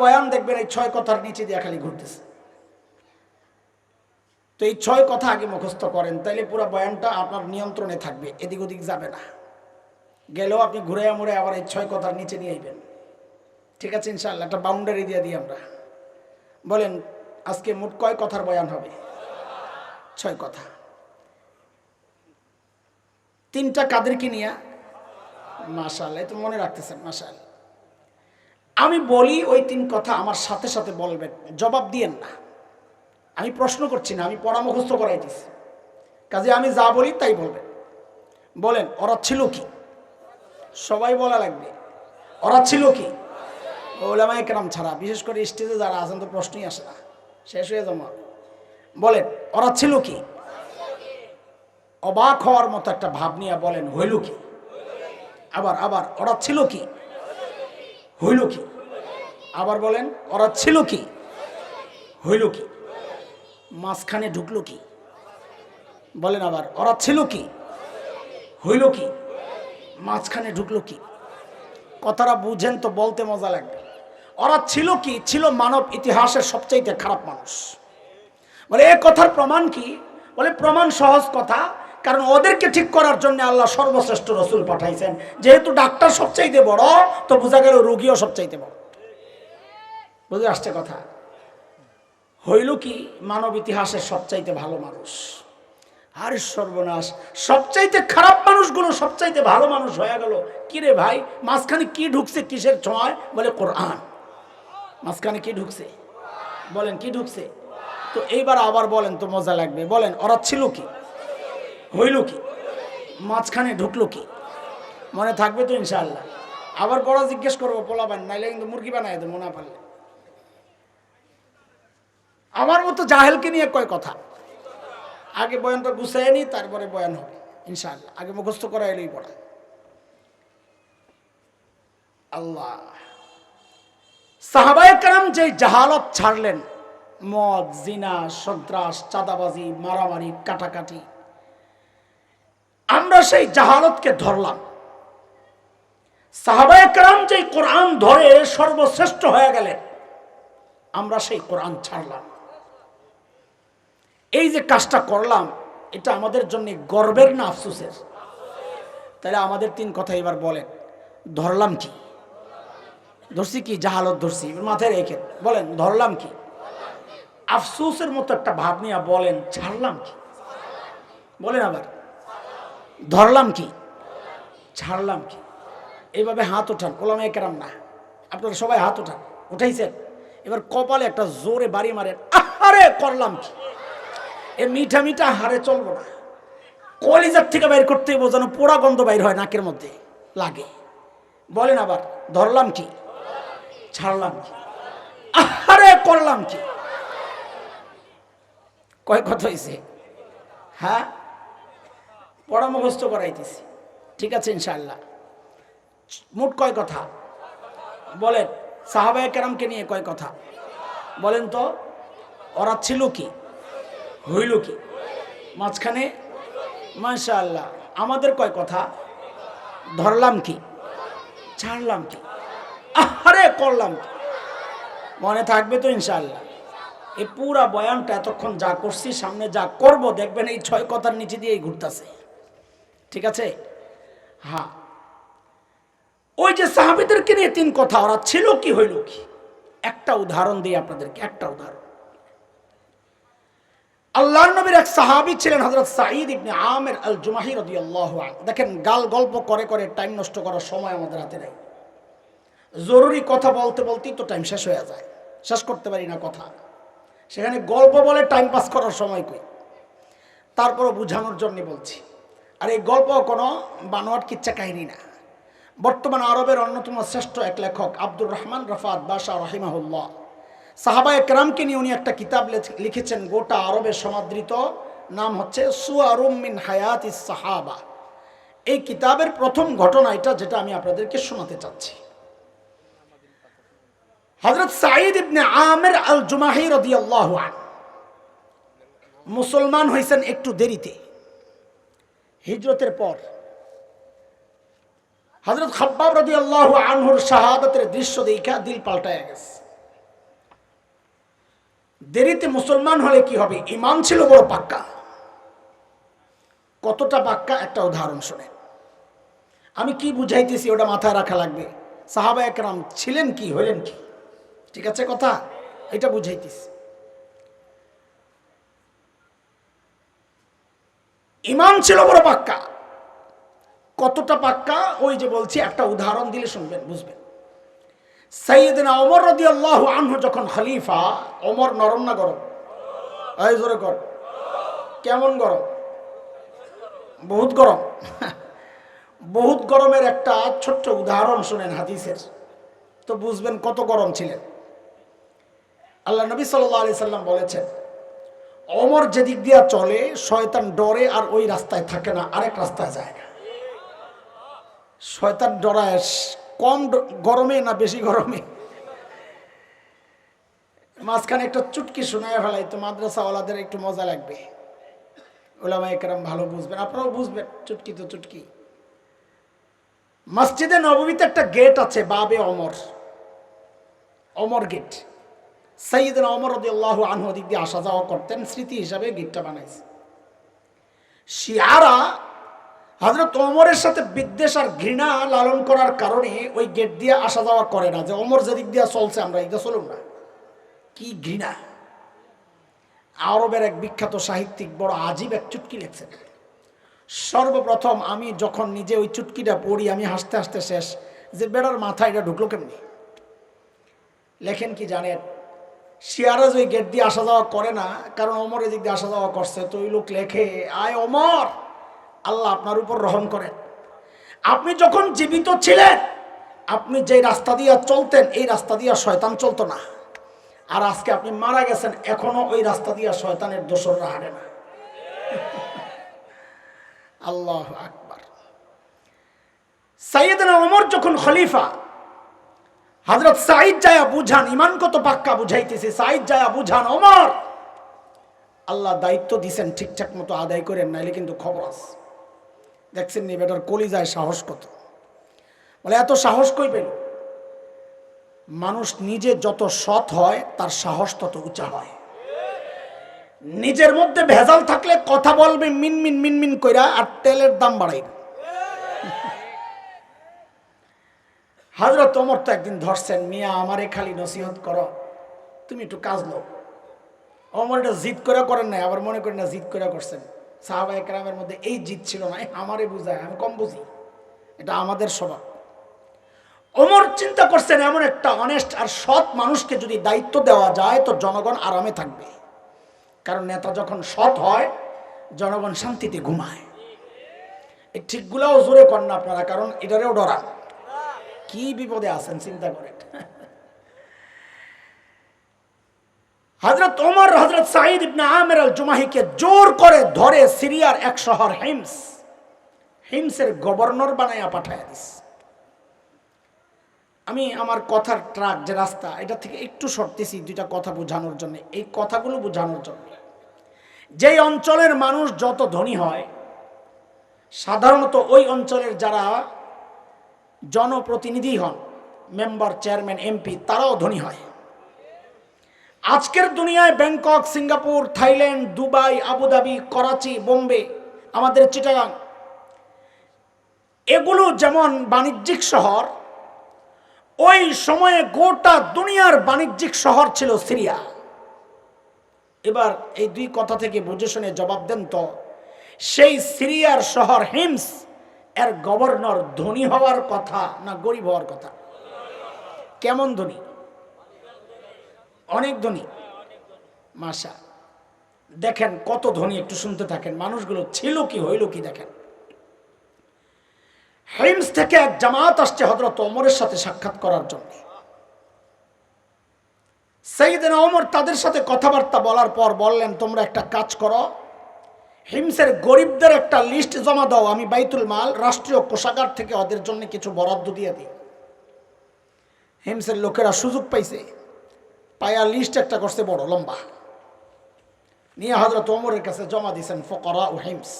বয়ান দেখবেন এই 6 কথার নিচে দিয়ে খালি ঘুরতেছে। তো এই 6 কথা আগে মুখস্থ করেন, তাইলে পুরো বয়ানটা আপনার নিয়ন্ত্রণে থাকবে, এদিক ওদিক যাবে না। গেলেও আপনি ঘুরে মুড়ে আবার এই 6 কথার নিচে নিয়ে আইবেন। ঠিক আছে ইনশাআল্লাহ, একটা বাউন্ডারি দিয়ে দিই আমরা। বলেন আজকে মোট কয় কথার বয়ান হবে? 6 কথা। 3টা কাদেরকে নিয়ে? মাশাআল্লাহ, তো মনে রাখতেছেন, মাশাআল্লাহ। আমি বলি ওই 3 কথা আমার সাথে সাথে বলবেন, জবাব দিয়েন না। আমি প্রশ্ন করছি না, আমি পড়া মুখস্থ করাইতেছি, কাজে আমি যা বলি তাই বলবেন। বলেন ওরা ছিল কি? সবাই বলা লাগবে ওরা ছিল কি? ওলামায়ে কেরাম ছাড়া, বিশেষ করে স্টেজে যারা আছেন তো প্রশ্নই আসে না, শেষ হয়ে জমা। বলেন ওরা ছিল কি? অবাক হওয়ার মতো একটা ভাব নিয়ে বলেন হইল কি? আবার আবার ওরা ছিল কি? হইল কি? আবার বলেন ওরা ছিল কি? হইল কি? মাঝখানে ঢুকলো কি? বলেন আবার ওরা ছিল কি? হইল কি? মাঝখানে ঢুকলো কি? কথাটা বুঝেন তো বলতে মজা লাগবে। ওরা ছিল কি? ছিল মানব ইতিহাসের সবচাইতে খারাপ মানুষ। বলে এ কথার প্রমাণ কি? বলে প্রমাণ সহজ কথা, কারণ ওদেরকে ঠিক করার জন্য আল্লাহ সর্বশ্রেষ্ঠ রসুল পাঠাইছেন। যেহেতু ডাক্তার সবচাইতে বড়, তো বোঝা গেল রোগীও সবচাইতে বড়। বুঝে আসছে কথা? হইল কি? মানব ইতিহাসের সবচাইতে ভালো মানুষ। আর সর্বনাশ, সবচাইতে খারাপ মানুষগুলো সবচাইতে ভালো মানুষ হয়ে গেল। কিরে ভাই, মাঝখানে কি ঢুকছে? কিসের ছোঁয়ায়? বলে কোরআন। মাঝখানে কি ঢুকছে? বলেন কি ঢুকছে? তো এইবার আবার বলেন তো মজা লাগবে। বলেন ওরা ছিল কি? হইল কি? মাঝখানে ঢুকলো কি? মনে থাকবে তো ইনশাআল্লাহ। আবার বড় জিজ্ঞেস করবো, পোলাবেন নাইলে কিন্তু মুরগি বানায় দেবো না পারলে। আমার মতো জাহেলকে নিয়ে কয় কথা। আগে বয়ানটা গুছাই নি, তারপরে বয়ান হবে ইনশাআল্লাহ। আগে মুখস্থ করা এলেই পড়া। আল্লাহ, সাহাবায়ে কেরাম যে জাহালত ছাড়লেন, মদ, জিনা, সন্ত্রাস, চাঁদাবাজি, মারামারি, কাটাকাটি, আমরা সেই জাহালতকে ধরলাম। সাহাবায়ে কেরাম যে কোরআন ধরে সর্বশ্রেষ্ঠ হয়ে গেলেন, আমরা সেই কোরআন ছাড়লাম। এই যে কাজটা করলাম, এটা আমাদের জন্য গর্বের না আফসোসের? তাহলে আমাদের 3 কথা এবার বলেন, ধরলাম কি? ধরছি কি? জাহালত ধরছি, মাথায় রেখে বলেন ধরলাম কি? আফসোসের মতো একটা ভাব নিয়ে বলেন ছাড়লাম কি? বলেন আবার ধরলাম কি? ছাড়লাম কি? এইভাবে হাত ওঠান, ওলামায়ে কেরাম না, আপনারা সবাই হাত ওঠান। উঠাইছেন? এবার কপালে একটা জোরে বাড়ি মারেন, আরে করলাম কি? এ মিঠা মিঠা হারে চলবো না, কলিজার থেকে বাইর করতে বোঝানো, পোড়া গন্ধ বাইর হয় নাকের মধ্যে লাগে। বলেন আবার ধরলাম কি? ছাড়লাম কি? আরে করলাম কি? কয় কথা হয়েছে? হ্যাঁ, পড়া মুখস্থ করাইতেছি, ঠিক আছে ইনশাআল্লাহ। মোট কয় কথা? বলেন সাহাবায়ে কেরামকে নিয়ে কয় কথা? বলেন তো ওরা ছিল কি? হইল কি? মাঝখানে? মাশাআল্লাহ। আমাদের কয় কথা? ধরলাম কি? ছাড়লাম কি? আরে করলাম কি? মনে থাকবে তো ইনশাআল্লাহ? এই পুরা বয়ানটা এতক্ষণ যা করছি, সামনে যা করব, দেখবেন এই 6 কথার নিচে দিয়েই ঘুরতেছে। ঠিক আছে? হ্যাঁ, ওই যে সাহাবীদেরকে নিয়ে 3 কথা, ওরা ছিল কি হইল কি? একটা উদাহরণ দিই আপনাদেরকে, একটা উদাহরণ। আল্লাহর নবীর এক সাহাবী ছিলেন হযরত সাঈদ ইবনে আমির আল জুমাহি রাদিয়াল্লাহু আনহু। দেখেন, গাল গল্প করে করে টাইম নষ্ট করার সময় আমাদের হাতে নাই। জরুরি কথা বলতে বলতেই তো টাইম শেষ হয়ে যায়, শেষ করতে পারি না কথা। সেখানে গল্প বলে টাইম পাস করার সময় কই? তারপরও বুঝানোর জন্য বলছি। আর এই গল্প কোনো বানোয়াট কিচ্ছা কাহিনী না। বর্তমান আরবের অন্যতম শ্রেষ্ঠ এক লেখক আব্দুর রহমান রাফাত বাশা রাহিমাহুল্লাহ, সাহাবায়ে কেরামকে নিয়ে উনি একটা কিতাব লিখেছেন, গোটা আরবের সমাদৃত, নাম হচ্ছে সুয়ারুম মিন হায়াতিস সাহাবা। এই কিতাবের প্রথম ঘটনা এটা, যেটা আমি আপনাদেরকে শোনাতে চাচ্ছি। হযরত সাঈদ ইবনে আমির আল জুমাহি রাদিয়াল্লাহু আনহু মুসলমান হয়েছেন একটু দেরিতে, হিজরতের পর। হযরত খাব্বাব রাদিয়াল্লাহু আনহুর শাহাদাতের দৃশ্য দেখা দিল পাল্টায় গেছে। দেরিতে মুসলমান হলে কি হবে? ঈমান ছিল বড় পাক্কা। কতটা পাক্কা একটা উদাহরণ শোনেন। আমি কি বুঝাইতেছি ওটা মাথায় রাখা লাগবে। সাহাবা একরাম ছিলেন কি, হইলেন কি, ঠিক আছে কথা? এটা বুঝাইতেছি। ঈমান ছিল বড় পাক্কা। কতটা পাক্কা? ওই যে বলছি, একটা উদাহরণ দিলে শুনবেন, বুঝবেন। সাইয়েদনা ওমর রাদিয়াল্লাহু আনহু যখন খলিফা, ওমর নরম না গরম? এই জোরে কর। কেমন গরম? বহুত গরম। বহুত গরমের একটা ছোট্ট উদাহরণ শুনেন হাদিসের, তো বুঝবেন কত গরম ছিলেন। আল্লাহ নবী সাল্লাল্লাহু আলাইহি সাল্লাম বলেছেন, ওমর যেদিক দিয়া চলে শয়তান ডরে আর ওই রাস্তায় থাকে না, আরেক রাস্তায় যায়। শয়তান ডরায় কম গরমে না বেশি গরমে? মাঝখানে একটা চুটকি শোনায় ফেলাই তো মাদ্রাসাওয়ালাদের একটু মজা লাগবে। ওলামায়ে কেরাম ভালো বুঝবেন, আপনারাও বুঝবেন। চুটকি তো চুটকি। মসজিদে নববীতে একটা গেট আছে, বাবে ওমর, ওমর গেট। সাইয়েদনা ওমর রাদিয়াল্লাহু আনহু দিক দিয়ে আসা যাওয়া করতেন, স্মৃতি হিসাবে গেটটা বানাইছে। শিয়ারা হযরত ওমরের সাথে বিদ্বেষ আর ঘৃণা লালন করার কারণে ওই গেট দিয়ে আসা যাওয়া করে না, যে ওমর যেদিক দিয়ে চলছে আমরা এদিকে চলুন না। কি ঘৃণা! আরবের এক বিখ্যাত সাহিত্যিক বড় আজীব এক চুটকি লিখছেন। সর্বপ্রথম আমি যখন নিজে ওই চুটকিটা পড়ি, আমি হাসতে হাসতে শেষ, যে বেড়ার মাথায় এটা ঢুকলো কেমনি। লেখেন কি জানেন? শিয়ারা ওই গেট দিয়ে আসা যাওয়া করে না, কারণ ওমর এদিক দিয়ে আসা যাওয়া করছে। তো ওই লোক লেখে, আয় ওমর, আল্লাহ আপনার উপর রহম করেন। আপনি যখন জীবিত ছিলেন, আপনি যে রাস্তা দিয়ে চলতেন, এই রাস্তা দিয়ে শয়তান চলতো না। আর আজকে আপনি মারা গেছেন, এখনো ওই রাস্তা দিয়ে শয়তানের দোসররা হাঁটে না। আল্লাহু আকবার। সাইয়েদনা ওমর যখন খলিফা, হযরত সাঈদ জায়া বুঝান, ঈমান কত পাক্কা বুঝাইতেছে। সাঈদ জায়া বুঝান, ওমর আল্লাহ দায়িত্ব দিছেন, ঠিকঠাক মতো আদায় করেন, নাইলে কিন্তু খবর আছে। দেখছেন নি বেটার কলিজায় সাহস কত। বলে এত সাহস কই পেল? মানুষ নিজে যত সৎ হয় তার সাহস তত উঁচা হয়। নিজের মধ্যে ভেজাল থাকলে কথা বলবে মিনমিন মিনমিন কইরা, আর তেলের দাম বাড়াইবে। হযরত ওমর তো একদিন ধরছেন, মিয়া আমারে খালি নসিহত করো, তুমি একটু কাজ লো। ওমর এটা জিদ করে করেন নাই, আবার মনে করেন না জিদ করে করছেন। সাহাবায়ে কেরামের মধ্যে এই জিদ ছিল না, আমারে বুঝায়, আমি কম বুঝি, এটা আমাদের স্বভাব। ওমর চিন্তা করছেন, এমন একটা অনেস্ট আর সৎ মানুষকে যদি দায়িত্ব দেওয়া যায় তো জনগণ আরামে থাকবে। কারণ নেতা যখন সৎ হয়, জনগণ শান্তিতে ঘুমায়। এই ঠিকগুলাও জোরে কর না আপনারা, কারণ এটারেও ডরান। কি বিপদে আছেন চিন্তা করেন। হযরত ওমর হযরত সাঈদ ইবনে আমির আল জুমাহিকে জোর করে ধরে সিরিয়ার এক শহর হিমসের গভর্নর বানায়া পাঠায়া দিস। আমি আমার কথার ট্রাক যে রাস্তা, এটা থেকে একটু সরতেছি দুইটা কথা বোঝানোর জন্য। এই কথাগুলো বোঝানোর জন্য, যেই অঞ্চলের মানুষ যত ধনী হয়, সাধারণত ওই অঞ্চলের যারা জনপ্রতিনিধি হন, মেম্বার, চেয়ারম্যান, এমপি, তারাও ধনী হয়। আজকের দুনিয়ায় Bangkok, Singapore, Thailand, Dubai, Abu Dhabi, Karachi, Bombay, আমাদের চিটাগাং, এগুলো যেমন বাণিজ্যিক শহর, ওই সময়ে গোটা দুনিয়ার বাণিজ্যিক শহর ছিল সিরিয়া। এবার এই দুই কথা থেকে বুঝে শুনে জবাব দেন তো, সেই সিরিয়ার শহর হিমস এর গভর্নর ধনী হওয়ার কথা না গরিব হওয়ার কথা? কেমন ধনী? অনেক ধনী। মাশা, দেখেন কত ধনী, একটু শুনতে থাকেন। মানুষগুলো ছিল কি, হইল কি দেখেন। হিমস থেকে এক জামাত আসছে হযরত ওমরের সাথে সাক্ষাৎ করার জন্য। সাইয়েদনা ওমর তাদের সাথে কথাবার্তা বলার পর বললেন, তোমরা একটা কাজ করো, হিমসের গরিবদের একটা লিস্ট জমা দাও, আমি বাইতুল মাল, রাষ্ট্রীয় কোষাগার থেকে ওদের জন্য কিছু বরাদ্দ দিয়ে দিই। হিমসের লোকেরা সুযোগ পাইছে, পায়া লিস্ট একটা করছে বড় লম্বা, নিয়ে হযরত ওমরের কাছে জমা দিয়েছেন ফুকারা ও হিমস।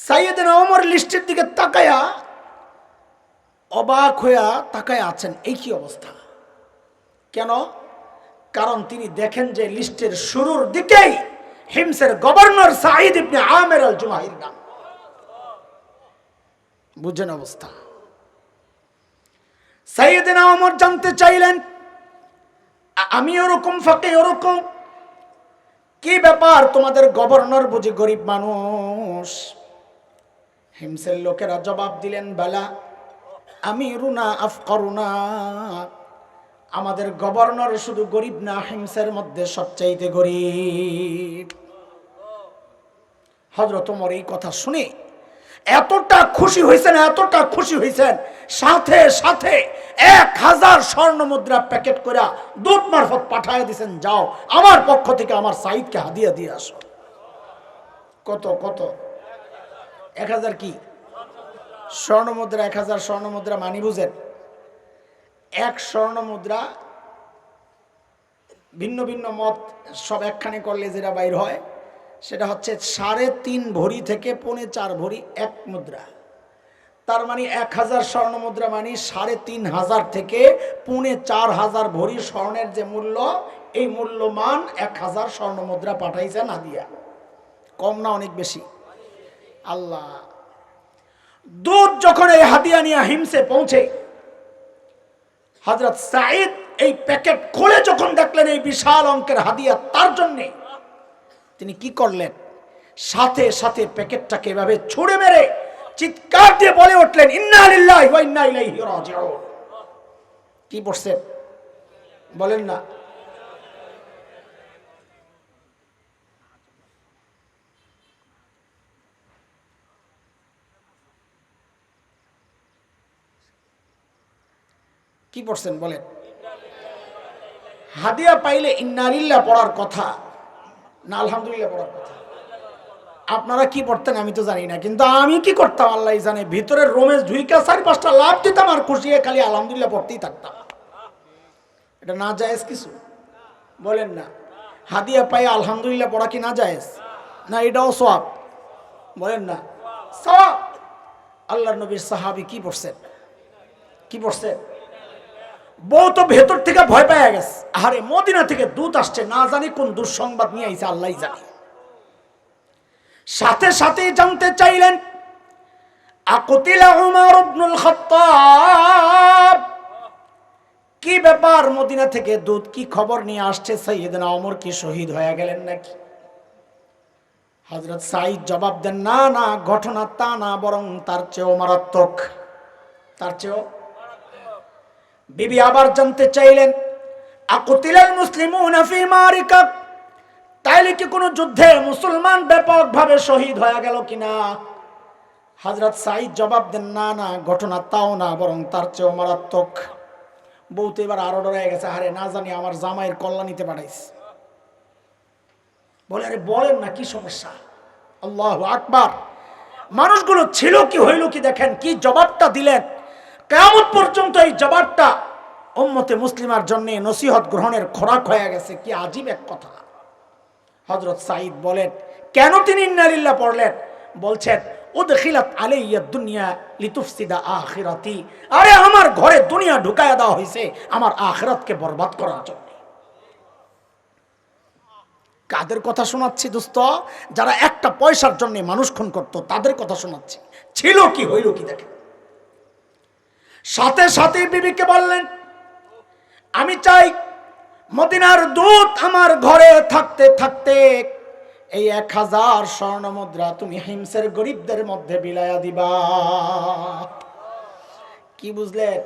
সাইয়েদনা ওমর লিস্টের দিকে তাকায়া অবাক হইয়া তাকায়া আছেন, এই কি অবস্থা? কেন? কারণ তিনি দেখেন যে লিস্টের শুরুর দিকেই হিমসের গভর্নর সাঈদ ইবনে আমের আল জুমাহির নাম। বুঝেন অবস্থা। সাইয়েদনা ওমর জানতে চাইলেন, আমি ওরকম ফাঁকে ওরকম কি ব্যাপার, তোমাদের গভর্নর বুঝি গরিব মানুষ? হিমসের লোকেরা জবাব দিলেন, বালা আমিরুনা আফকারুনা, আমাদের গভর্নর শুধু গরিব না, হিমসের মধ্যে সবচাইতে গরিব। হযরত ওমর এই কথা শুনে এতটা খুশি হয়েছেন, এতটা খুশি হয়েছেন, সাথে সাথে 1000 স্বর্ণ মুদ্রা প্যাকেট করে দূত মারফত পাঠায় দিয়েছেন, যাও আমার পক্ষ থেকে আমার সাঈদকে হাদিয়া দিয়ে আসো। কত কত? 1000 কি স্বর্ণ মুদ্রা? 1000 স্বর্ণ মুদ্রা মানি বুঝেন? এক স্বর্ণ মুদ্রা ভিন্ন ভিন্ন মত সব একখানে করলে যেটা বাইর হয় সেটা হচ্ছে 3.5 ভরি থেকে 4.5 ভরি এক মুদ্রা। তার মানে 1000 স্বর্ণ মুদ্রা মানে 3500 থেকে 4500 ভরি স্বর্ণের যে মূল্য, এই মূল্যমান 1000 স্বর্ণ মুদ্রা পাঠাইছেন হাদিয়া। কম না অনেক বেশি? আল্লাহ। দূত যখন এই হাদিয়া নিয়ে হিমসে পৌঁছে, হযরত সাঈদ এই প্যাকেট খুলে যখন দেখলেন এই বিশাল অঙ্কের হাদিয়া তার জন্য, তিনি কি করলেন? সাথে সাথে প্যাকেটটাকে এভাবে ছুঁড়ে মেরে চিৎকার দিয়ে বলে উঠলেন, ইন্না লিল্লাহি ওয়া ইন্না ইলাইহি রাজিউন। কি পড়ছেন বলেন না? কি পড়ছেন বলেন? হাদিয়া পাইলে ইন্না লিল্লাহ পড়ার কথা না আলহামদুলিল্লাহ পড়ার কথা? আপনারা কি পড়তেন আমি তো জানি না, কিন্তু আমি কি করতাম আল্লাহই জানে। ভিতরের রোমেজ ঢুইকা 4-5টা লাভ দিতাম আর খুশিয়ে খালি আলহামদুলিল্লাহ পড়তেই থাকতাম। এটা না জায়েজ কিছু? বলেন না। হাদিয়া পাই আলহামদুলিল্লাহ পড়া কি না জায়েজ? না এটাও সওয়াব? বলেন না সওয়াব। আল্লাহর নবীর সাহাবী কি পড়ছেন? কি পড়ছেন? বউ তো ভেতর থেকে ভয় পেয়ে গেছে, আরে মদিনা থেকে দূত আসছে, না জানি কোন দুঃসংবাদ নিয়ে আইছে আল্লাহই জানে। সাথে সাথেই জানতে চাইলেন, আকুতিলা উমর ইবনুল খাত্তাব, কি ব্যাপার? মদিনা থেকে দূত কি খবর নিয়ে আসছে? সাইয়েদনা ওমর কি শহীদ হয়ে গেলেন নাকি? হযরত সাঈদ জবাব দেন, না না, ঘটনা তা না, বরং তার চেয়েও মারাত্মক, তার চেয়েও। বিবি আবার জানতে চাইলেন, আকুতিলাল মুসলিমুনা ফি মারিকা, তাইলে কি কোনো যুদ্ধে মুসলমান ব্যাপকভাবে শহীদ হয়ে গেল কিনা? হযরত সাঈদ জবাব দেন, না না, ঘটনা তাও না, বরং তার চেয়েও মারাত্মক। বউ তো এবার আরো ডরায় গেছে, আরে না জানি আমার জামাইয়ের কল্যাণীতে পাঠাইছে। বলে, আরে বলেন না, কি সমস্যা? আল্লাহু আকবার। মানুষগুলো ছিল কি হইল কি দেখেন, কি জবাবটা দিলেন। কিয়ামত পর্যন্ত এই জবাবটা উম্মতে মুসলিমার জন্য নসিহত গ্রহণের খোরাক হয়ে গেছে। কি আজীব এক কথা। হযরত সাঈদ বলেন, কেন তিনি ইন্না লিল্লাহ পড়লেন? বলছেন, উদখিলাত আলাইয়া দুনিয়া লিতুফসিদা আখিরাতি, আরে আমার ঘরে দুনিয়া ঢুকায়া দেওয়া হয়েছে আমার আখিরাতকে বরবাদ করার জন্য। কাদের কথা শোনাচ্ছি দোস্ত? যারা একটা পয়সার জন্য মানুষ খুন করতো তাদের কথা শোনাচ্ছি। ছিল কি হইল কি দেখেন। সাথে সাথে বিবিকে বললেন, আমি চাই মদিনার দূত আমার ঘরে থাকতে থাকতে এই 1000 স্বর্ণ মুদ্রা তুমি হিমসের গরিবদের মধ্যে বিলায়া দিবা। কি বুঝলেন?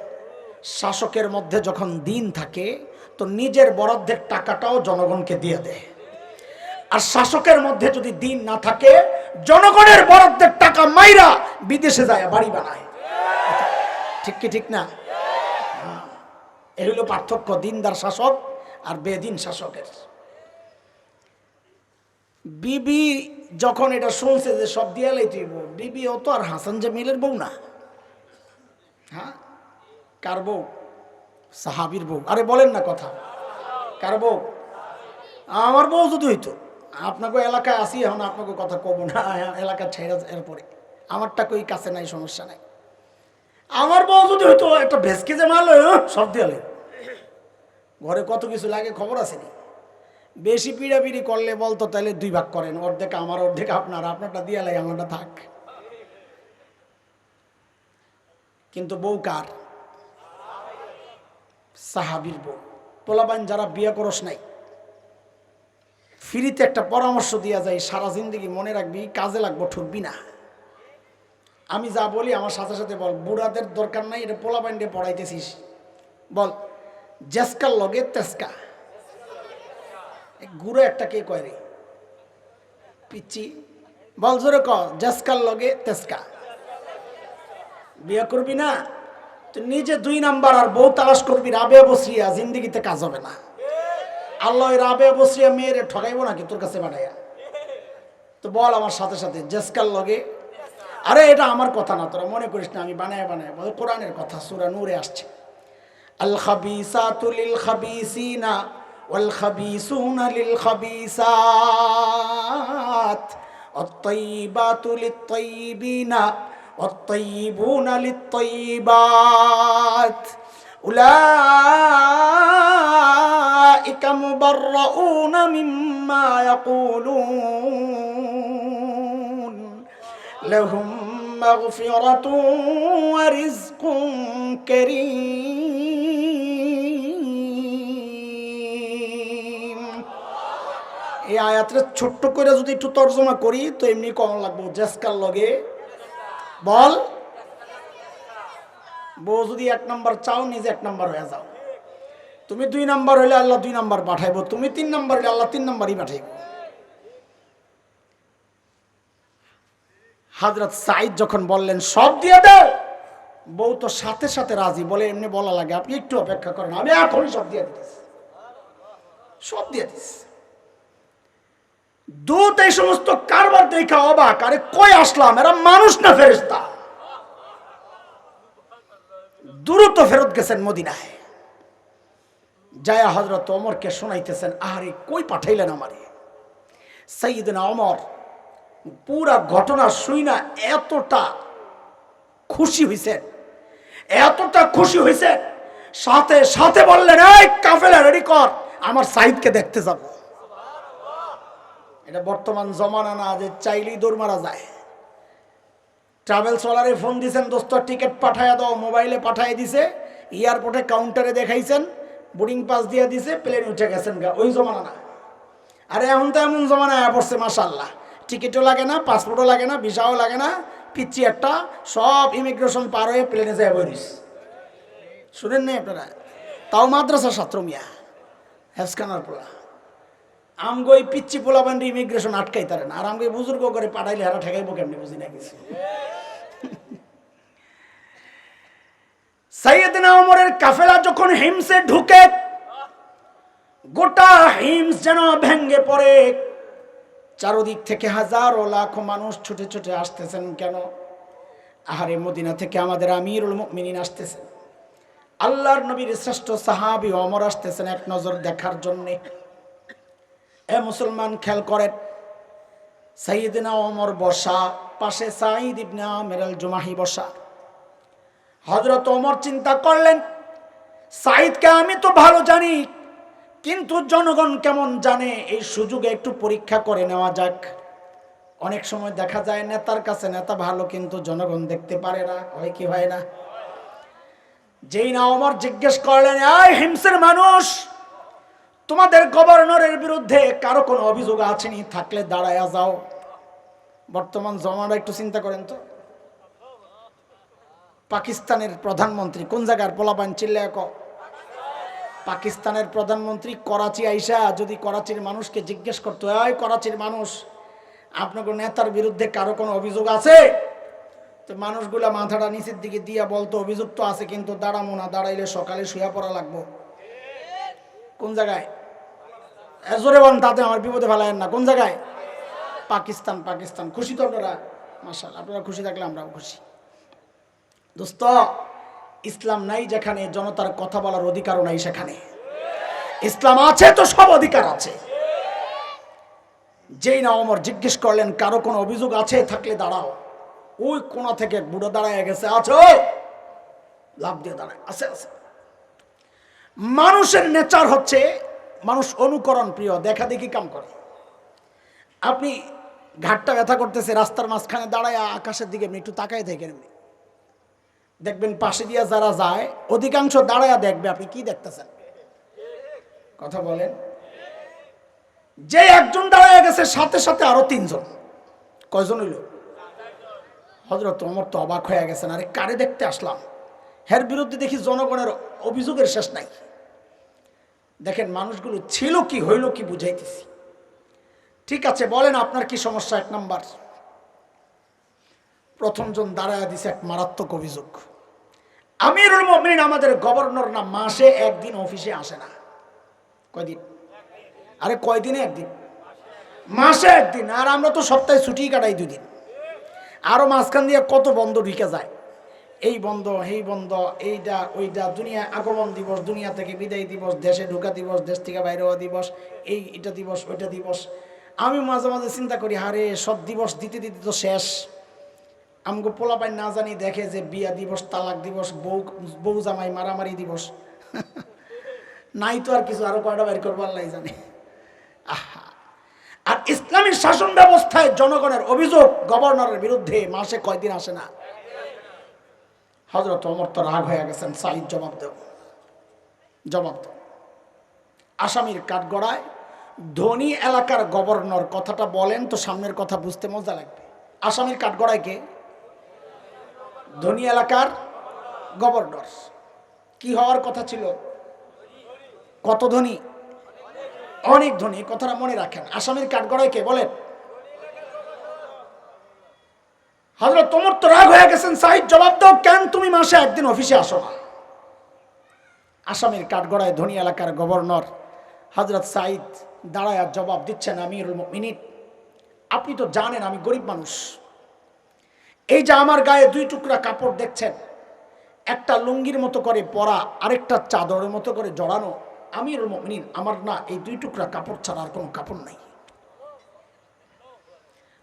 শাসকের মধ্যে যখন দিন থাকে তো নিজের বরাদ্দের টাকাটাও জনগণকে দিয়ে দেয়, আর শাসকের মধ্যে যদি দিন না থাকে জনগণের বরাদ্দের টাকা মাইরা বিদেশে যায় বাড়ি বানায়। ঠিক কি ঠিক না? এই হলো পার্থক্য দিনদার শাসক আর বেদিন শাসকের। বিবি যখন এটা শুনছে যে সব দিয়ে লাইতে, বিবি ও তো আর হাসান জামিলের বউ না। হ্যাঁ, কার বউ? সাহাবীর বউ। আরে বলেন না কথা, কার বউ? আমার বউ যদি হইতো। আপনাকে এলাকায় আসি, এখন আপনাকে কথা কব না, এলাকা ছেড়ে এরপরে আমারটা কই কাছে নাই, সমস্যা নাই। আমার বউ যদি হইতো একটা ভেসকে যে মারল সব দিয়ে ঘরে কত কিছু লাগে খবর আছে নি? বেশি পিড়াপিড়ি করলে বলতো তাহলে 2 ভাগ করেন, অর্ধেক আমার অর্ধেক আপনার, আপনারটা দিয়া লাই আমারটা থাক। কিন্তু বউ কার? সাহাবীর বউ। পোলাপান যারা বিয়ে করস নাই, ফ্রিতে একটা পরামর্শ দিয়া যায়, সারা জিন্দগি মনে রাখবি, কাজে লাগবো, ঠকবি না। আমি যা বলি আমার সাথে সাথে বল, বুড়াদের দরকার নাই, এটা পোলাপান দিয়ে পড়াইতেছিস, বল জেসকার লগে তেসকা। গুঁড়ো একটা কে কয় রে পিচ্ছি, বল জোরে ক, জেসকার লগে তেসকা। বিয়ে করবি না তুই নিজে 2 নাম্বার আর বউ তালাশ করবি, রাবেয়া বসরিয়া, জিন্দগিতে কাজ হবে না। আল্লাহ রাবেয়া বসরিয়া মেয়েরে ঠকাইবো নাকি তোর কাছে বানাইয়া? তো বল আমার সাথে সাথে জেসকার লগে। আরে এটা আমার কথা না, তোরা মনে করিস না আমি বানায় বানায় বল, কোরআনের কথা, সূরা নূরে আসছে, আল খাবিসাতু লিল খাবিসিনা ওয়াল খাবিসুনা লিল খাবিসাত আত-তাইয়িবাতু লিত-তাইয়িবিনা ওয়াত-তাইয়িবুনা লিত-তাইয়িবাত উলাইকা মুবাররাউনা মিম্মা ইয়াকুলুন লাহুম মাগফিরাতুন ওয়া রিজকুন কারীম। এই আয়াতটা ছোট্ট করে যদি একটু তর্জমা করি তো এমনি কম লাগবে, জেসকার লগে বল। বউ যদি 1 নাম্বার চাও, নিজে 1 নাম্বার হয়ে যাও। তুমি 2 নাম্বার হইলে আল্লাহ 2 নাম্বার পাঠাইব, তুমি 3 নাম্বার হইলে আল্লাহ 3 নাম্বারই পাঠাইব। হযরত সাঈদ যখন বললেন সব দিয়ে দাও, বউ তো সাথে সাথে রাজি, বলে এমনি বলা লাগে আপনি একটু অপেক্ষা করেন, আমি এখনই সব দিয়ে দিতেছি, সব দিয়ে দিস। দূত এই সমস্ত কারবার দেখা অবাক, আরে কই আসলাম, এরা মানুষ না ফেরেশতা। দ্রুত ফেরত গেছেন মদিনায়, যায়া হযরত ওমরকে শোনাইতেছেন, আরে কই পাঠাইলেন আমারে। সাইয়েদনা ওমর পুরা ঘটনা শুইনা এতটা খুশি হইছেন, এতটা খুশি হইছেন, সাথে সাথে বললেন এই কাফেলা রেডি কর, আমার সাইদকে দেখতে যাব। এটা বর্তমান জমানা না যে চাইলেই দৌড় মারা যায়। ট্রাভেলস ওয়ালারে ফোন দিয়েছেন, দোস্ত টিকিট পাঠাইয়া দাও, মোবাইলে পাঠাই দিছে, এয়ারপোর্টে কাউন্টারে দেখাইছেন, বোর্ডিং পাস দিয়ে দিছে, প্লেন উঠে গেছেন গা, ওই জমানা না। আরে এখন তো এমন জমানা পড়ছে মাশাআল্লাহ, টিকিটও লাগে না, পাসপোর্টও লাগে না, ভিসাও লাগে না, পিচ্ছি একটা, সব ইমিগ্রেশন পার হয়ে প্লেনে যায় বলিস। শুনেন নাই আপনারা? তাও মাদ্রাসা ছাত্র মিয়া, হেফখানার পোলা। আমগো এই পিচ্ছি পোলা বান্ডি ইমিগ্রেশন আটকাই তারে না, আর আমগো বুজুর্গ করে পাঠাইলে হারা ঠেকাইবো কেমনি বুঝি না কিছু। সাইয়েদনা ওমরের কাফেলা যখন হিমসে ঢুকে, গোটা হিমস যেন ভেঙ্গে পড়ে, চারদিক থেকে হাজারো লাখো মানুষ ছুটে ছুটে আসতেছেন। কেন? আহারে মদিনা থেকে আমাদের আমিরুল মুমিনিন আসতেছেন, আল্লাহর নবীর শ্রেষ্ঠ সাহাবী ওমর আসতেছেন এক নজর দেখার জন্যে। এ মুসলমান খেয়াল করেন, সাইয়েদনা ওমর বসা, পাশে সাঈদ ইবনে আমির আল জুমাহি বসা। হযরত ওমর চিন্তা করলেন, সাঈদকে আমি তো ভালো জানি, কিন্তু জনগণ কেমন জানে, এই সুযোগে একটু পরীক্ষা করে নেওয়া যাক। অনেক সময় দেখা যায় নেতার কাছে নেতা ভালো, কিন্তু জনগণ দেখতে পারে না, হয় কি হয় না? যেই না ওমর জিজ্ঞেস করলেন, এই হিমসের মানুষ, তোমাদের গভর্নরের বিরুদ্ধে কারো কোনো অভিযোগ আছেনি? থাকলে দাঁড়ায়া যাও। বর্তমান জমানা একটু চিন্তা করেন তো, পাকিস্তানের প্রধানমন্ত্রী কোন জায়গার? পোলাপান চিল্লায় ক। পাকিস্তানের প্রধানমন্ত্রী করাচি আইসা যদি করাচির মানুষকে জিজ্ঞেস করতো, এই করাচির মানুষ, আপনাদের নেতার বিরুদ্ধে কারো কোনো অভিযোগ আছে? তো মানুষগুলা মাথাটা নিচের দিকে দিয়া বলতো, অভিযোগ তো আছে, কিন্তু দাঁড়াবো না, দাঁড়াইলে সকালে শুয়া পড়া লাগবো। কোন জায়গায়? জোরে বলেন, তাতে আমার বিপদে ফেলায়েন না। কোন জায়গায়? পাকিস্তান। পাকিস্তান খুশি তো আপনারা? মাশাআল্লাহ, আপনারা খুশি থাকলে আমরাও খুশি। দোস্ত, ইসলাম নাই যেখানে জনতার কথা বলার অধিকারও নাই সেখানে। ইসলাম আছে তো সব অধিকার আছে। যেই না ওমর জিজ্ঞেস করলেন, কারো কোনো অভিযোগ আছে? থাকলে দাঁড়াও। ওই কোণা থেকে বুড়ো দাঁড়ায় গেছে, আছো? লাভ দিয়ে দাঁড়ায়, আছে আছে। মানুষের নেচার হচ্ছে মানুষ অনুকরণ প্রিয়, দেখা দেখি কাম করে। আপনি ঘাটটা ব্যথা করতেছে, রাস্তার মাঝখানে দাঁড়ায় আকাশের দিকে একটু তাকায় থাকেন, দেখবেন পাশে দিয়ে যারা যায় অধিকাংশ দাঁড়ায়া দেখবে আপনি কি দেখতেছেন। কথা বলেন। যে একজন দাঁড়ায় গেছে সাথে সাথে আরো তিনজন, কয়জন হইল? হযরত ওমর তো অবাক হয়ে গেছেন, আরে কারে দেখতে আসলাম, এর বিরুদ্ধে দেখি জনগণের অভিযোগের শেষ নাই। দেখেন মানুষগুলো ছিল কি হইল কি বুঝাইতেছি। ঠিক আছে, বলেন আপনার কি সমস্যা? এক নাম্বার, প্রথম জন দাঁড়ায় দিছে এক মারাত্মক অভিযোগ, আমিরুল মুমিনিন আমাদের গভর্নর না মাসে একদিন অফিসে আসে না। কয়দিন? আরে কয়দিনে একদিন? মাসে একদিন। আর আমরা তো সপ্তাহে ছুটি কাটাই 2 দিন, আরো মাঝখান দিয়ে কত বন্ধ ঢুকে যায়, এই বন্ধ এই বন্ধ, এইটা ওইটা, দুনিয়া আগমন দিবস, দুনিয়া থেকে বিদায় দিবস, দেশে ঢোকা দিবস, দেশ থেকে বাইরে হওয়া দিবস, এটা দিবস ওইটা দিবস। আমি মাঝে মাঝে চিন্তা করি, আরে সব দিবস দিতে দিতে তো শেষ। আমগো পোলাপাই না জানি দেখে যে বিয়া দিবস, তালাক দিবস, বউ জামাই মারামারি দিবস, নাই তো আর কিছু, আরো কয়টা বের করবো আল্লাহ জানে। আহা, আর ইসলামী শাসন ব্যবস্থায় জনগণের অভিযোগ গভর্নরের বিরুদ্ধে মাসে কয়দিন আসে না। হযরত ওমর তো রাগ হয়ে গেছেন, সাইদ জবাব দাও, জবাব দাও। আসামির কাঠগড়ায় ধনী এলাকার গভর্নর কথাটা বলেন তো সামনের কথা বুঝতে মজা লাগবে। আসামির কাঠগড়ায় কে? ধনী এলাকার গভর্নর। কি হওয়ার কথা ছিল? কত ধনী? অনেক ধনী। কথাটা মনে রাখেন। আসামির কাঠগড়ায় কে বলেন? হযরত ওমর তো রাগ হয়ে গেছেন, সাইদ জবাব দাও, কেন তুমি মাসে একদিন অফিসে আসো না? আসামির কাঠগড়ায় ধনী এলাকার গভর্নর হযরত সাইদ দাঁড়ায় জবাব দিচ্ছেন, আমিরুল মুমিনিন আপনি তো জানেন আমি গরিব মানুষ, এই যে আমার গায়ে 2 টুকরা কাপড় দেখছেন, একটা লুঙ্গির মতো করে পরা, আরেকটা চাদরের মতো করে জড়ানো, আমিরুল মুমিনিন আমার না এই 2 টুকরা কাপড় ছাড়া আর কোনো কাপড় নাই।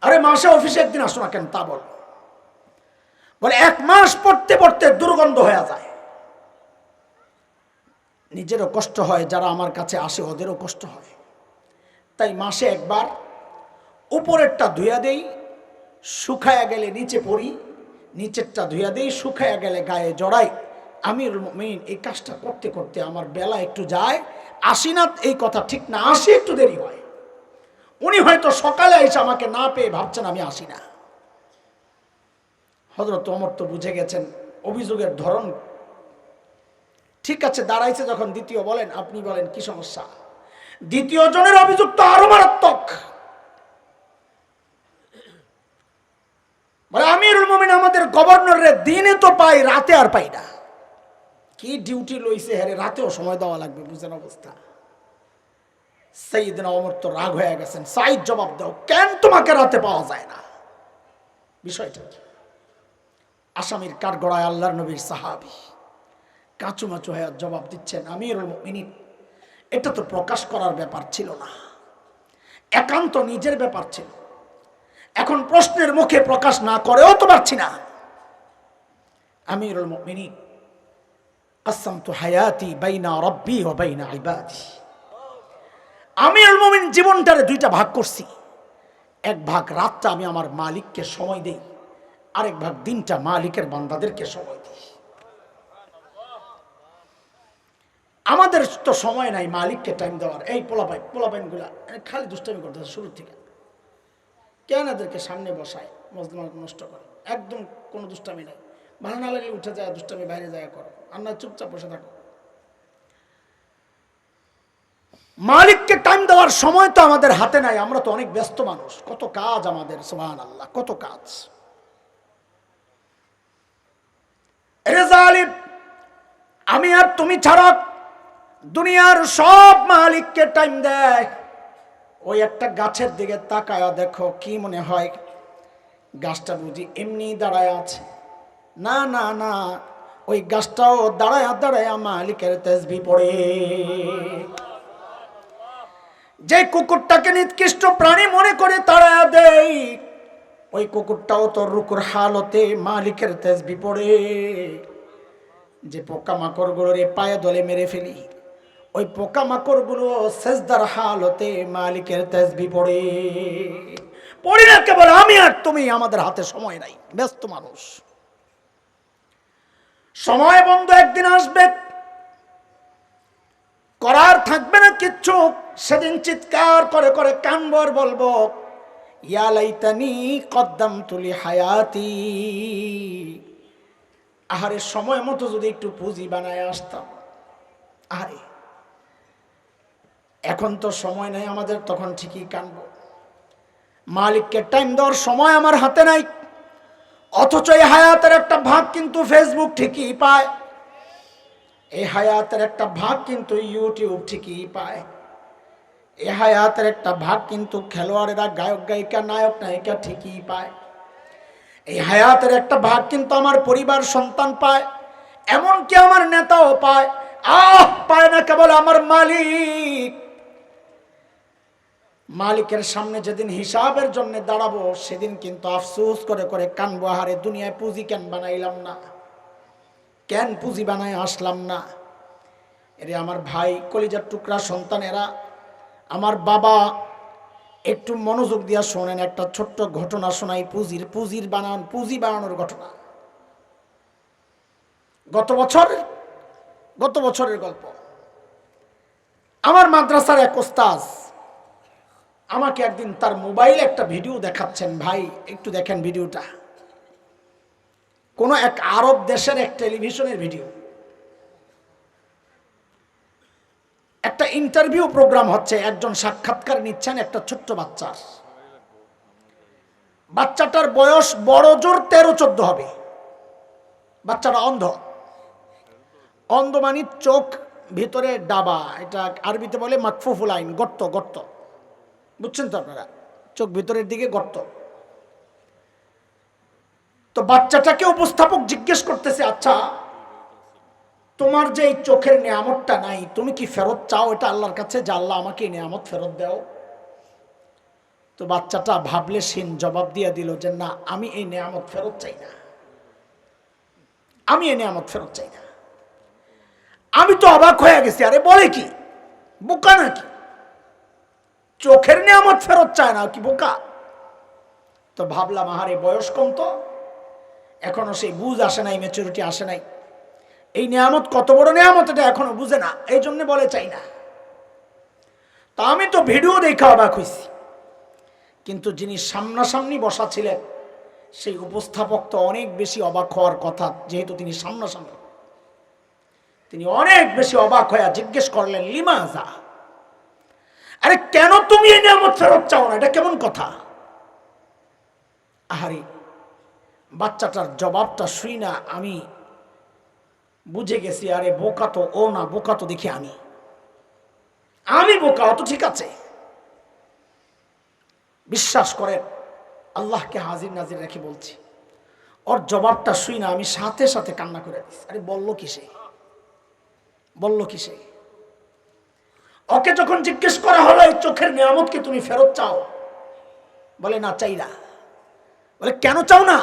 আরে মাসে অফিসে একদিন আসো না কেন তা বল। বলে 1 মাস পড়তে পড়তে দুর্গন্ধ হয়ে যায়, নিজেরও কষ্ট হয়, যারা আমার কাছে আসে ওদেরও কষ্ট হয়, তাই মাসে একবার উপরেরটা ধুইয়া দেই, শুকায়া গেলে নিচে পড়ি, নিচেরটা ধুইয়া দেই, শুকায়া গেলে গায়ে জড়াই। আমিরুল মুমিনিন এই কাজটা করতে করতে আমার বেলা একটু যায়, আসি না এই কথা ঠিক না, আসি একটু দেরি হয়। উনি হয়তো সকালে এসে আমাকে না পেয়ে ভাবছেন আমি আসি না। হযরত ওমর তো বুঝে গেছেন অভিযোগের ধরন। ঠিক আছে, দাঁড়াইছে যখন দ্বিতীয়, বলেন আপনি বলেন কি সমস্যা? দ্বিতীয় জনের অভিযোগ তো আরো মারাত্মক। বলে আমিরুল মুমিনিন আমাদের গভর্নরের দিনে তো পাই, রাতে আর পাই না। কি ডিউটি লইছে হ্যাঁ, রাতেও সময় দেওয়া লাগবে, বুঝেন অবস্থা। সাইয়েদনা ওমর তো রাগ হয়ে গেছেন, সাইদ জবাব দাও, কেন তোমাকে রাতে পাওয়া যায় না? বিষয়টা কি? আসামির কাঠগড়ায় আল্লাহর নবীর সাহাবী কাঁচুমাচু হয়ে জবাব দিচ্ছেন, আমিরুল মুমিনিন এটা তো প্রকাশ করার ব্যাপার ছিল না, একান্ত নিজের ব্যাপার ছিল। এখন প্রশ্নের মুখে প্রকাশ না করেও তো পারছি না। আমিরুল মুমিনিন কাসামতু হায়াতি বাইনা রাব্বি ওয়া বাইনা ইবাদি, আমিরুল মুমিনিন জীবনটারে 2টা ভাগ করছি। এক ভাগ রাতটা আমি আমার মালিককে সময় দেই, আরেক ভাগ দিনটা মালিকের বান্দাদেরকে সময় দিই। আমাদের তো সময় নাই মালিককে টাইম দেওয়ার। এই পোলাপাইনগুলা খালি দুষ্টামি করতেছে শুরু থেকে, কেন এদেরকে সামনে বসায় মজলিস নষ্ট করে, একদম কোনো দুষ্টামি নাই। ভালো না লাগলে উঠে যায়, দুষ্টামি বাইরে যায় করো, আর না চুপচাপ বসে থাকো। মালিককে টাইম দেওয়ার সময় তো আমাদের হাতে নাই, আমরা তো অনেক ব্যস্ত মানুষ, কত কাজ আমাদের, সুবহানাল্লাহ কত কাজ। আমি আর তুমি ছাড়া দুনিয়ার সব মালিককে টাইম দেয়। ওই একটা গাছের দিকে তাকায়া দেখো, কি মনে হয় গাছটা বুঝি এমনি দাঁড়ায় আছে? না না না, ওই গাছটাও দাঁড়ায়া দাঁড়ায়া মালিকের তাসবিহ পড়ে। যে কুকুরটাকে নিকৃষ্ট প্রাণী মনে করে তাড়ায়া দেই, ওই কুকুরটাও তো রুকুর হালতে মালিকের তাসবিহ পড়ে। যে পোকামাকড়গুলোরে পায়ে দলে মেরে ফেলি, ওই পোকামাকড় গুলো সেজদার হালতে মালিকের তাসবিহ পড়ে। পড়ি না কেবল আমি আর তুমি, আমাদের হাতে সময় নাই, ব্যস্ত মানুষ। সময় বন্ধ একদিন আসবে, করার থাকবে না কিচ্ছু। সেদিন চিৎকার করে করে কানবর বলবো, ইয়া লাইতানি কদ্দামতু লি হায়াতি। আহারে সময় মতো যদি একটু পুঁজি বানায় আসতাম। আরে এখন তো সময় নাই আমাদের, তখন ঠিকই কানবো। মালিককে টাইম দেওয়ার সময় আমার হাতে নাই, অথচ এই হায়াতের একটা ভাগ কিন্তু ফেসবুক ঠিকই পায়, এই হায়াতের একটা ভাগ কিন্তু ইউটিউব ঠিকই পায়, এই হায়াতের একটা ভাগ কিন্তু খেলোয়াড়েরা, গায়ক গায়িকা, নায়ক নায়িকা ঠিকই পায়, এই হায়াতের একটা ভাগ কিন্তু আমার পরিবার সন্তান পায়, এমনকি আমার নেতাও পায়। পায় না কেবল আমার মালিক। মালিকের সামনে যেদিন হিসাবের জন্য দাঁড়াবো, সেদিন কিন্তু আফসোস করে করে কানবো, আহারে দুনিয়ায় পুঁজি কেন বানাইলাম না, কেন পুঁজি বানায় আসলাম না। এরে আমার ভাই, কলিজার টুকরা সন্তানেরা, আমার বাবা, একটু মনোযোগ দিয়া শোনেন। একটা ছোট্ট ঘটনা শোনাই, পুঁজি বানানোর ঘটনা। গত বছরের গল্প। আমার মাদ্রাসার এক ওস্তাদ আমাকে একদিন তার মোবাইলে একটা ভিডিও দেখাচ্ছেন। ভাই একটু দেখেন ভিডিওটা, কোন এক আরব দেশের এক টেলিভিশনের ভিডিও। একটা ইন্টারভিউ প্রোগ্রাম হচ্ছে, একজন সাক্ষাৎকার নিচ্ছেন একটা ছোট্ট বাচ্চার। বাচ্চাটার বয়স বড় জোর 13-14 হবে। বাচ্চাটা অন্ধ। অন্ধ মানে চোখ ভিতরে ডাবা, এটা আরবিতে বলে মাকফুফুল আইন, গর্ত গর্ত, বুঝছেন তো আপনারা, চোখ ভিতরের দিকে গর্ত। তো বাচ্চাটাকে উপস্থাপক জিজ্ঞেস করতেছে, আচ্ছা তোমার যে এই চোখের নিয়ামতটা নাই, তুমি কি ফেরত চাও এটা আল্লাহর কাছে, যে আল্লাহ আমাকে এই নিয়ামত ফেরত দাও? তো বাচ্চাটা ভাবলে সিন জবাব দিয়ে দিল যে না, আমি এই নিয়ামত ফেরত চাই না, আমি এই নিয়ামত ফেরত চাই না। আমি তো অবাক হয়ে গেছি, আরে বলে কি, বোকা নাকি? চোখের নিয়ামত ফেরত চায় না, কি বোকা? তো ভাবলাম, আহারে বয়স কম তো, এখনো সেই বুঝ আসে নাই, ম্যাচুরিটি আসে নাই, এই নিয়ামত কত বড় নিয়ামত এটা এখনো বুঝে না, এই জন্য বলে চাই না। তা আমি তো ভিডিও দেখে অবাক হয়েছি, কিন্তু যিনি সামনাসামনি বসা ছিলেন সেই উপস্থাপক তো অনেক বেশি অবাক হওয়ার কথা, যেহেতু তিনি সামনাসামনি। তিনি অনেক বেশি অবাক হয়ে জিজ্ঞেস করলেন, লিমাজা, আরে কেন তুমি এই নিয়ামত ফেরত চাও না, এটা কেমন কথা? আহারে বাচ্চাটার জবাবটা শুই না আমি বুঝে গেছি, আরে বোকা তো ও না, বোকা তো দেখি আমি বোকা, অত ঠিক আছে। বিশ্বাস করেন, আল্লাহকে হাজির নাজির রেখে বলছি, ওর জবাবটা শুই না আমি সাথে সাথে কান্না করে দিচ্ছি। আরে বললো কিসে? ওকে যখন জিজ্ঞেস করা হলো, এই চোখের নিয়ামত কি তুমি ফেরত চাও? বলে না, চাই না। বলে কেন চাও না?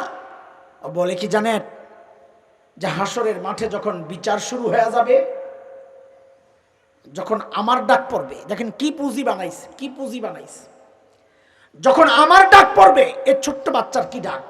বলে কি জানেন, যে হাসরের মাঠে যখন বিচার শুরু হয়ে যাবে, যখন আমার ডাক পড়বে, দেখেন কি পুঁজি বানাইছে, যখন আমার ডাক পড়বে, এই ছোট্ট বাচ্চার কি ডাক,